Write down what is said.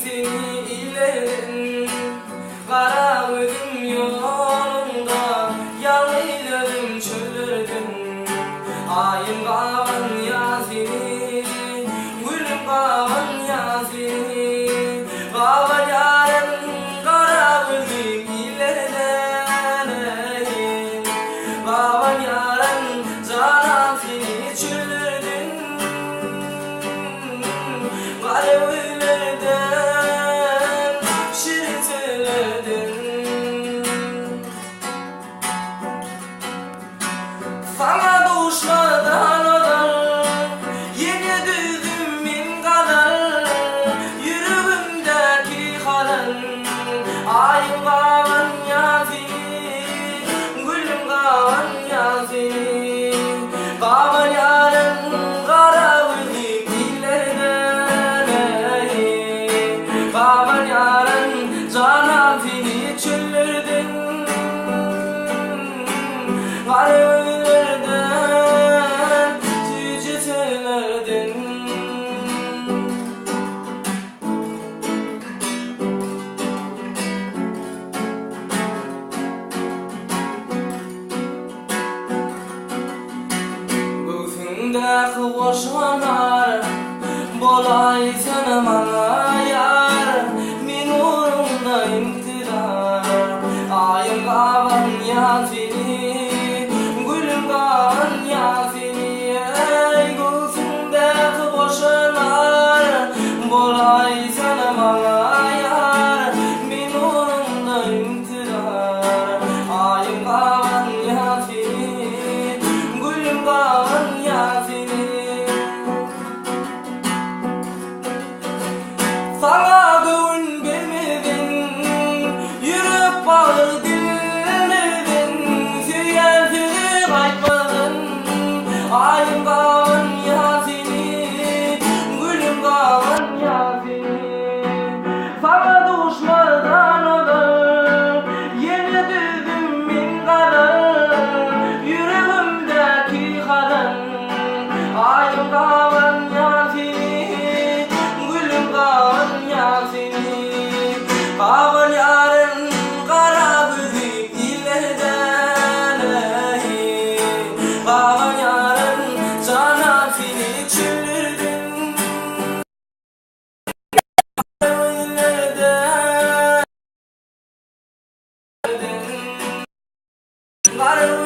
seni ilerim. Kara gözüm yolunda yanıyorum çöllerden. Ayım kavan yazini, gülüm kavan yazini. Kavan yarın kara gözüm ilerim. Kavan yarın canım seni çöllerden. Kalevlerden, şirtelerden. Sana düşmadan olan yine düzdüm min kadar. Yüreğimdeki kalan ayım kavan yazini, gülüm kavan yazini. Kavan yarın kara gözlük dillerden. Kavan yarın canım seni çöllerden. Kalevlerden, tüccetelerden. Göğsündeki boşanar bolay sen bana yar. Min uğrumda imtidar. Ayım kavan yazini, gülüm kavan yazini. Ey göğsündeki boşanar bolay sen bana yar. Min uğrumda imtidar. Ayım kavan yazini, gülüm kavan yazini. Sana gönül vermedin, yürek bağı dinlemedin. Süyersiz kaçmadın, ayım kavan yazini, gülüm kavan yazini. Sana düşmadan olur, yine düzdüm min kadar. Yüreğimdeki kalan ayım kavan yazini, gülüm kavan yazini. Kavan yarın kara gözlük illerden. Kavan yarın canım seni çöllerden. Kalevlerden,